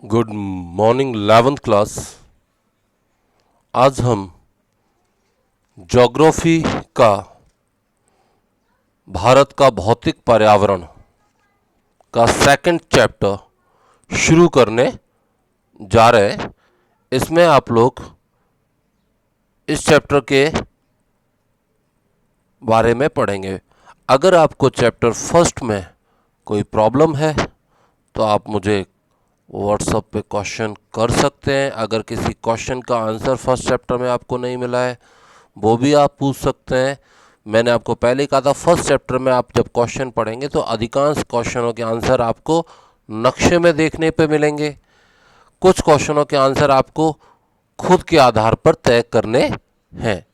Good morning 11th class. आज हम geography का भारत का भौतिक पर्यावरण का सेकंड चैप्टर शुरू करने जा रहे हैं। इसमें आप लोग इस चैप्टर के बारे में पढ़ेंगे। अगर आपको चैप्टर फर्स्ट में कोई प्रॉब्लम है तो आप मुझे व्हाट्सएप पे क्वेश्चन कर सकते हैं। अगर किसी क्वेश्चन का आंसर फर्स्ट चैप्टर में आपको नहीं मिला है वो भी आप पूछ सकते हैं। मैंने आपको पहले ही कहा था फर्स्ट चैप्टर में आप जब क्वेश्चन पढ़ेंगे तो अधिकांश क्वेश्चनों के आंसर आपको नक्शे में देखने पे मिलेंगे। कुछ क्वेश्चनों के आंसर आपको खुद के आधार पर तय करने हैं।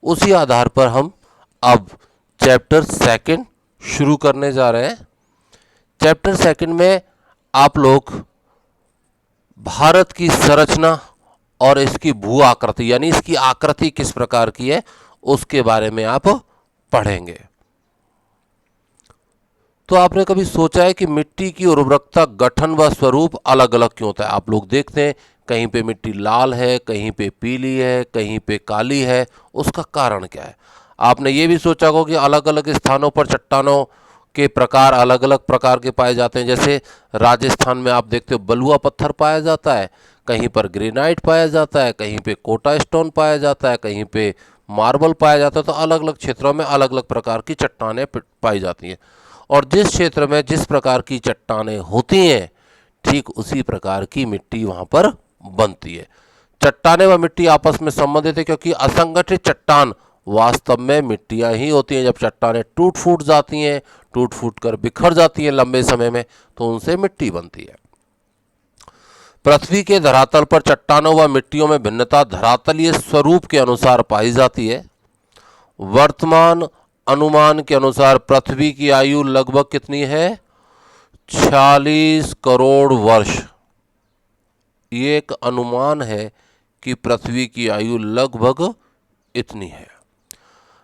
उसी आधार पर हम अब चैप्टर सेकंड शुरू करने जा रहे हैं। चैप्टर सेकंड में आप लोग भारत की संरचना और इसकी भू आकृति यानी इसकी आकृति किस प्रकार की है उसके बारे में आप पढ़ेंगे। तो आपने कभी सोचा है कि मिट्टी की उर्वरकता, गठन व स्वरूप अलग अलग क्यों होता है? आप लोग देखते हैं कहीं पे मिट्टी लाल है, कहीं पे पीली है, कहीं पे काली है। उसका कारण क्या है? आपने ये भी सोचा होगा कि अलग अलग स्थानों पर चट्टानों के प्रकार अलग अलग प्रकार के पाए जाते हैं। जैसे राजस्थान में आप देखते हो बलुआ पत्थर पाया जाता है, कहीं पर ग्रेनाइट पाया जाता है, कहीं पे कोटा स्टोन पाया जाता है, कहीं पे मार्बल पाया जाता है। तो अलग अलग क्षेत्रों में अलग अलग प्रकार की चट्टानें पाई जाती हैं और जिस क्षेत्र में जिस प्रकार की चट्टानें होती हैं ठीक उसी प्रकार की मिट्टी वहाँ पर बनती है। चट्टानें व मिट्टी आपस में संबंधित है क्योंकि असंगठित चट्टान वास्तव में मिट्टियाँ ही होती हैं। जब चट्टानें टूट फूट जाती हैं, टूट फूट कर बिखर जाती हैं लंबे समय में, तो उनसे मिट्टी बनती है। पृथ्वी के धरातल पर चट्टानों व मिट्टियों में भिन्नता धरातलीय स्वरूप के अनुसार पाई जाती है। वर्तमान अनुमान के अनुसार पृथ्वी की आयु लगभग कितनी है? 46 करोड़ वर्ष। ये एक अनुमान है कि पृथ्वी की आयु लगभग इतनी है।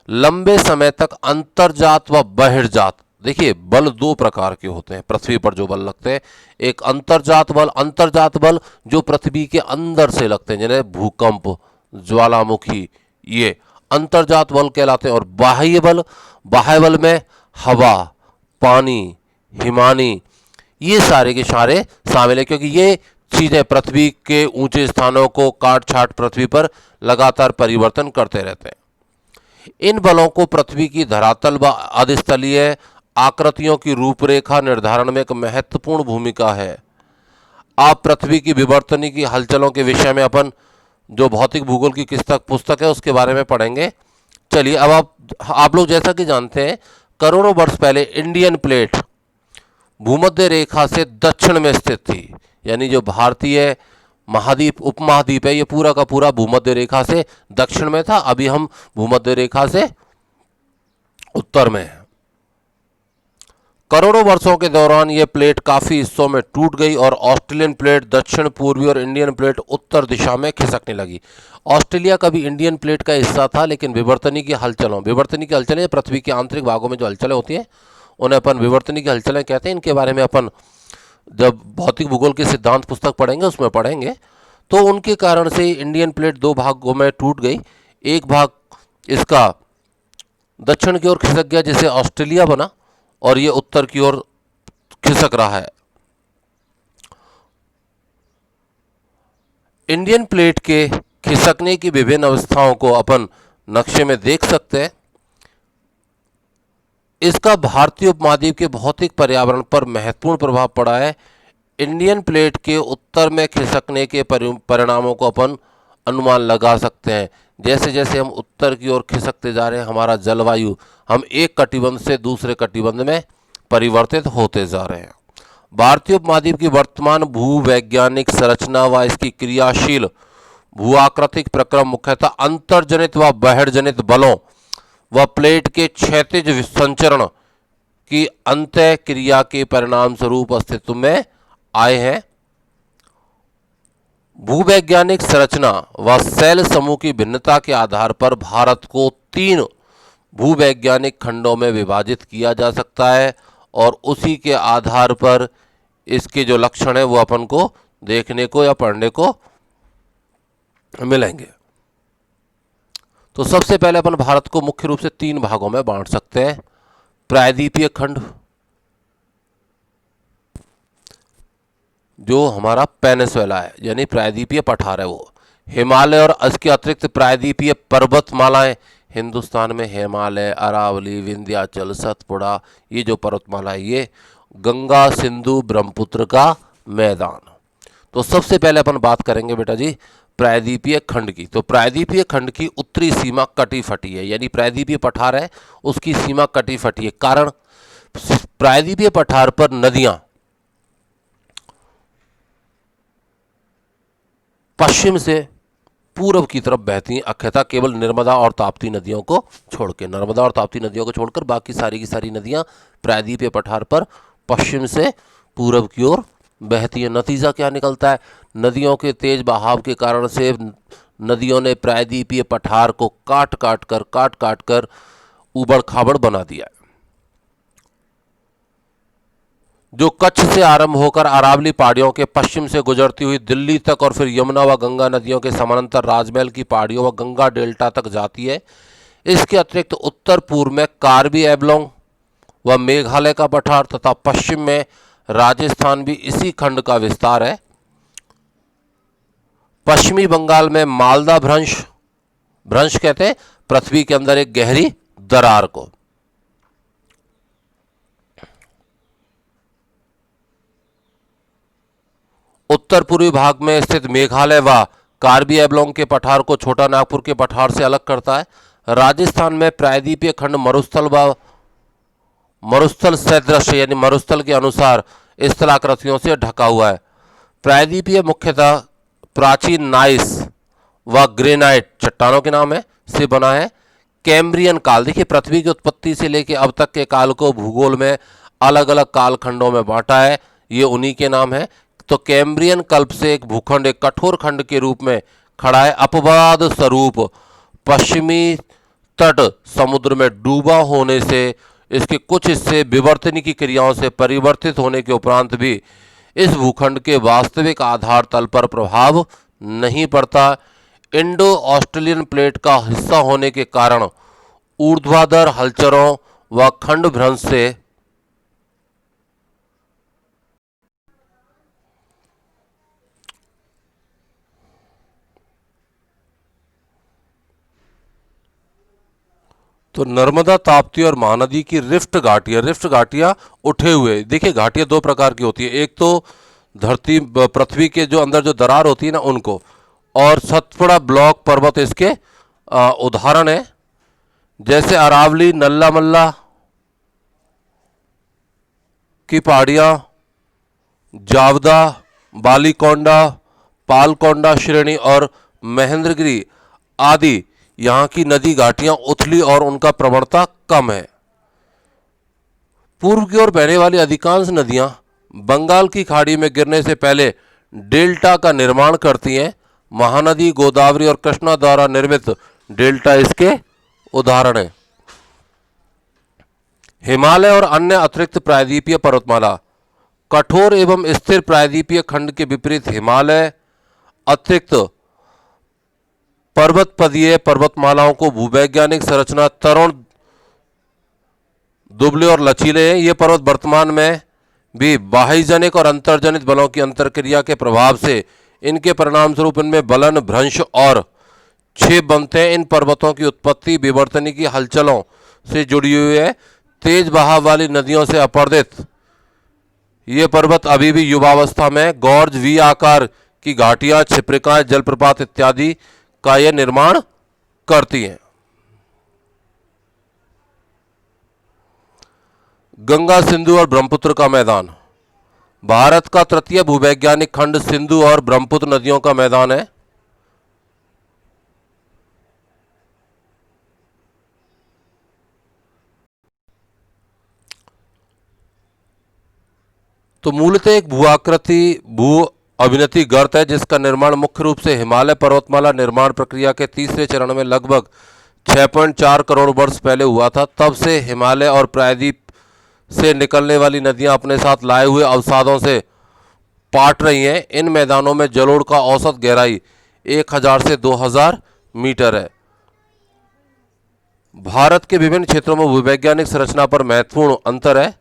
लंबे समय तक अंतर्जात व बहिर्जात, देखिए बल दो प्रकार के होते हैं पृथ्वी पर जो बल लगते हैं। एक अंतर्जात बल जो पृथ्वी के अंदर से लगते हैं, जिन्हें भूकंप, ज्वालामुखी, ये अंतर्जात बल कहलाते हैं। और बाह्य बल में हवा, पानी, हिमानी, ये सारे के सारे शामिल है क्योंकि ये चीजें पृथ्वी के ऊंचे स्थानों को काट छाट पृथ्वी पर लगातार परिवर्तन करते रहते हैं। इन बलों को पृथ्वी की धरातल व अधस्थलीय आकृतियों की रूपरेखा निर्धारण में एक महत्वपूर्ण भूमिका है। आप पृथ्वी की विवर्तनी की हलचलों के विषय में अपन जो भौतिक भूगोल की पुस्तक है उसके बारे में पढ़ेंगे। चलिए अब आप लोग जैसा कि जानते हैं करोड़ों वर्ष पहले इंडियन प्लेट भूमध्य रेखा से दक्षिण में स्थित थी। यानी जो भारतीय महाद्वीप उपमहाद्वीप है ये पूरा का पूरा भूमध्य रेखा से दक्षिण में था। अभी हम भूमध्य रेखा से उत्तर में हैं। करोड़ों वर्षों के दौरान ये प्लेट काफी हिस्सों में टूट गई और ऑस्ट्रेलियन प्लेट दक्षिण पूर्वी और इंडियन प्लेट उत्तर दिशा में खिसकने लगी। ऑस्ट्रेलिया कभी इंडियन प्लेट का हिस्सा था लेकिन विवर्तनी की हलचलें पृथ्वी के आंतरिक भागों में जो हलचलें होती हैं उन्हें अपन विवर्तनी की हलचलें कहते हैं। इनके बारे में अपन जब भौतिक भूगोल के सिद्धांत पुस्तक पढ़ेंगे उसमें पढ़ेंगे। तो उनके कारण से इंडियन प्लेट दो भागों में टूट गई। एक भाग इसका दक्षिण की ओर खिसक गया जिसे ऑस्ट्रेलिया बना और ये उत्तर की ओर खिसक रहा है। इंडियन प्लेट के खिसकने की विभिन्न अवस्थाओं को अपन नक्शे में देख सकते हैं। इसका भारतीय उपमहाद्वीप के भौतिक पर्यावरण पर महत्वपूर्ण प्रभाव पड़ा है। इंडियन प्लेट के उत्तर में खिसकने के परिणामों को अपन अनुमान लगा सकते हैं। जैसे जैसे हम उत्तर की ओर खिसकते जा रहे हैं हमारा जलवायु, हम एक कटिबंध से दूसरे कटिबंध में परिवर्तित होते जा रहे हैं। भारतीय उपमहाद्वीप की वर्तमान भूवैज्ञानिक संरचना व इसकी क्रियाशील भूआकृतिक प्रक्रम मुख्यतः अंतर्जनित व बहिर्जनित बलों व प्लेट के क्षैतिज संचरण की अंतः क्रिया के परिणाम स्वरूप अस्तित्व में आए हैं। भूवैज्ञानिक संरचना व सेल समूह की भिन्नता के आधार पर भारत को 3 भूवैज्ञानिक खंडों में विभाजित किया जा सकता है और उसी के आधार पर इसके जो लक्षण है वो अपन को देखने को या पढ़ने को मिलेंगे। तो सबसे पहले अपन भारत को मुख्य रूप से 3 भागों में बांट सकते हैं। प्रायद्वीपीय खंड, जो हमारा पेनिनसुला है यानी प्रायद्वीपीय पठार है वो, हिमालय और इसके अतिरिक्त प्रायद्वीपीय पर्वतमालाएं, हिंदुस्तान में हिमालय, अरावली, विंध्याचल, सतपुड़ा, ये जो पर्वतमाला है ये, गंगा, सिंधु, ब्रह्मपुत्र का मैदान। तो सबसे पहले अपन बात करेंगे बेटा जी प्रायद्वीपीय खंड की। तो प्रायद्वीपीय खंड की उत्तरी सीमा कटी फटी है, यानी प्रायद्वीपीय पठार है उसकी सीमा कटी फटी है। कारण, प्रायद्वीपीय पठार पर नदियां पश्चिम से पूर्व की तरफ बहती हैं, अक्षयतः केवल नर्मदा और ताप्ती नदियों को छोड़ के, नर्मदा और ताप्ती नदियों को छोड़कर बाकी सारी की सारी नदियां प्रायद्वीपीय पठार पर पश्चिम से पूर्व की ओर बहती है। नतीजा क्या निकलता है? नदियों के तेज बहाव के कारण से नदियों ने प्रायद्वीपीय पठार को काट काट कर उबड़ खाबड़ बना दिया। जो कच्छ से आरंभ होकर अरावली पहाड़ियों के पश्चिम से गुजरती हुई दिल्ली तक और फिर यमुना व गंगा नदियों के समानांतर राजमहल की पहाड़ियों व गंगा डेल्टा तक जाती है। इसके अतिरिक्त उत्तर पूर्व में कार्बी एंगलोंग व मेघालय का पठार तथा पश्चिम में राजस्थान भी इसी खंड का विस्तार है। पश्चिमी बंगाल में मालदा भ्रंश, भ्रंश कहते हैं पृथ्वी के अंदर एक गहरी दरार को। उत्तर पूर्वी भाग में स्थित मेघालय व कार्बी एंगलोंग के पठार को छोटा नागपुर के पठार से अलग करता है। राजस्थान में प्रायद्वीपीय खंड मरुस्थल सदृश यानी मरुस्थल के अनुसार स्थलाकृतियों से ढका हुआ है। प्रायद्वीपीय मुख्यतः प्राचीन नाइस व ग्रेनाइट चट्टानों के नाम है से बना है। कैम्ब्रियन काल, देखिए पृथ्वी की उत्पत्ति से लेकर अब तक के काल को भूगोल में अलग अलग कालखंडों में बांटा है, ये उन्हीं के नाम है। तो कैम्ब्रियन कल्प से एक भूखंड एक कठोर खंड के रूप में खड़ा है। अपवाद स्वरूप पश्चिमी तट समुद्र में डूबा होने से इसके कुछ हिस्से विवर्तन की क्रियाओं से परिवर्तित होने के उपरांत भी इस भूखंड के वास्तविक आधार तल पर प्रभाव नहीं पड़ता। इंडो ऑस्ट्रेलियन प्लेट का हिस्सा होने के कारण ऊर्ध्वाधर हलचलों व खंड भ्रंश से तो नर्मदा, ताप्ती और महानदी की रिफ्ट घाटियां उठे हुए, देखिए घाटियां 2 प्रकार की होती है, एक तो धरती पृथ्वी के जो अंदर जो दरार होती है ना उनको, और सतपुड़ा ब्लॉक पर्वत इसके उदाहरण है। जैसे अरावली, नल्ला मल्ला की पहाड़ियां, जावदा, बालीकोंडा, पालकोंडा श्रेणी और महेंद्रगिरी आदि यहाँ की नदी घाटियां उथली और उनका प्रवणता कम है। पूर्व की ओर बहने वाली अधिकांश नदियां बंगाल की खाड़ी में गिरने से पहले डेल्टा का निर्माण करती हैं। महानदी, गोदावरी और कृष्णा द्वारा निर्मित डेल्टा इसके उदाहरण है। हिमालय और अन्य अतिरिक्त प्रायद्वीपीय पर्वतमाला, कठोर एवं स्थिर प्रायद्वीपीय खंड के विपरीत हिमालय अतिरिक्त पर्वतपदीय पर्वतमालाओं को भूवैज्ञानिक संरचना तरुण, दुबले और लचीले हैं। ये पर्वत वर्तमान में भी बाह्यजनिक और अंतर्जनित बलों की अंतरक्रिया के प्रभाव से इनके परिणाम स्वरूप इनमें बलन, भ्रंश और छेद बनते हैं। इन पर्वतों की उत्पत्ति विवर्तनी की हलचलों से जुड़ी हुई है। तेज बहाव वाली नदियों से अपर्दित ये पर्वत अभी भी युवावस्था में गॉर्ज, वी आकार की घाटियां, छिप्रिकाएं, जलप्रपात इत्यादि का यह निर्माण करती हैं। गंगा, सिंधु और ब्रह्मपुत्र का मैदान, भारत का तृतीय भूवैज्ञानिक खंड सिंधु और ब्रह्मपुत्र नदियों का मैदान है। तो मूलतः एक भू अभिनति गर्त है जिसका निर्माण मुख्य रूप से हिमालय पर्वतमाला निर्माण प्रक्रिया के तीसरे चरण में लगभग 6.4 करोड़ वर्ष पहले हुआ था। तब से हिमालय और प्रायद्वीप से निकलने वाली नदियां अपने साथ लाए हुए अवसादों से पाट रही हैं। इन मैदानों में जलोढ़ का औसत गहराई 1000 से 2000 मीटर है। भारत के विभिन्न क्षेत्रों में भूवैज्ञानिक संरचना पर महत्वपूर्ण अंतर है।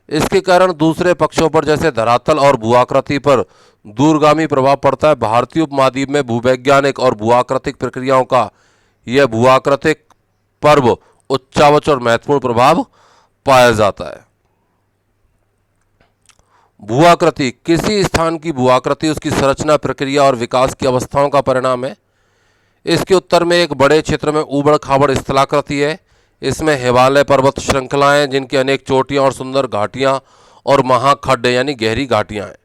इसके कारण दूसरे पक्षों पर जैसे धरातल और भूआकृति पर दूरगामी प्रभाव पड़ता है। भारतीय उपमहाद्वीप में भूवैज्ञानिक और भूआकृतिक प्रक्रियाओं का यह भूआकृतिक पर्व उच्चावच और महत्वपूर्ण प्रभाव पाया जाता है। भूआकृति किसी स्थान की भूआकृति उसकी संरचना, प्रक्रिया और विकास की अवस्थाओं का परिणाम है। इसके उत्तर में एक बड़े क्षेत्र में ऊबड़ खाबड़ स्थलाकृति है। इसमें हिमालय पर्वत श्रृंखलाएं जिनकी अनेक चोटियां और सुंदर घाटियां और महाखड्ड यानी गहरी घाटियां हैं।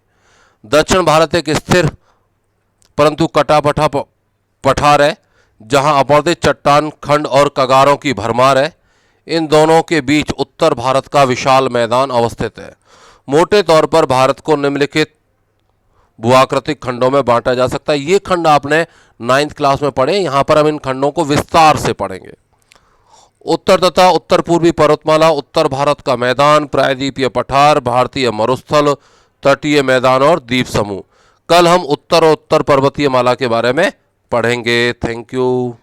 दक्षिण भारत एक स्थिर परंतु कटापठा पठार है जहां अपर्दित चट्टान खंड और कगारों की भरमार है। इन दोनों के बीच उत्तर भारत का विशाल मैदान अवस्थित है। मोटे तौर पर भारत को निम्नलिखित भूआकृतिक खंडों में बांटा जा सकता है। ये खंड आपने 9th क्लास में पढ़े, यहां पर हम इन खंडों को विस्तार से पढ़ेंगे। उत्तर तथा उत्तर पूर्वी पर्वतमाला, उत्तर भारत का मैदान, प्रायद्वीपीय पठार, भारतीय मरुस्थल, तटीय मैदान और द्वीप समूह। कल हम उत्तर और उत्तर पर्वतीय माला के बारे में पढ़ेंगे। Thank you.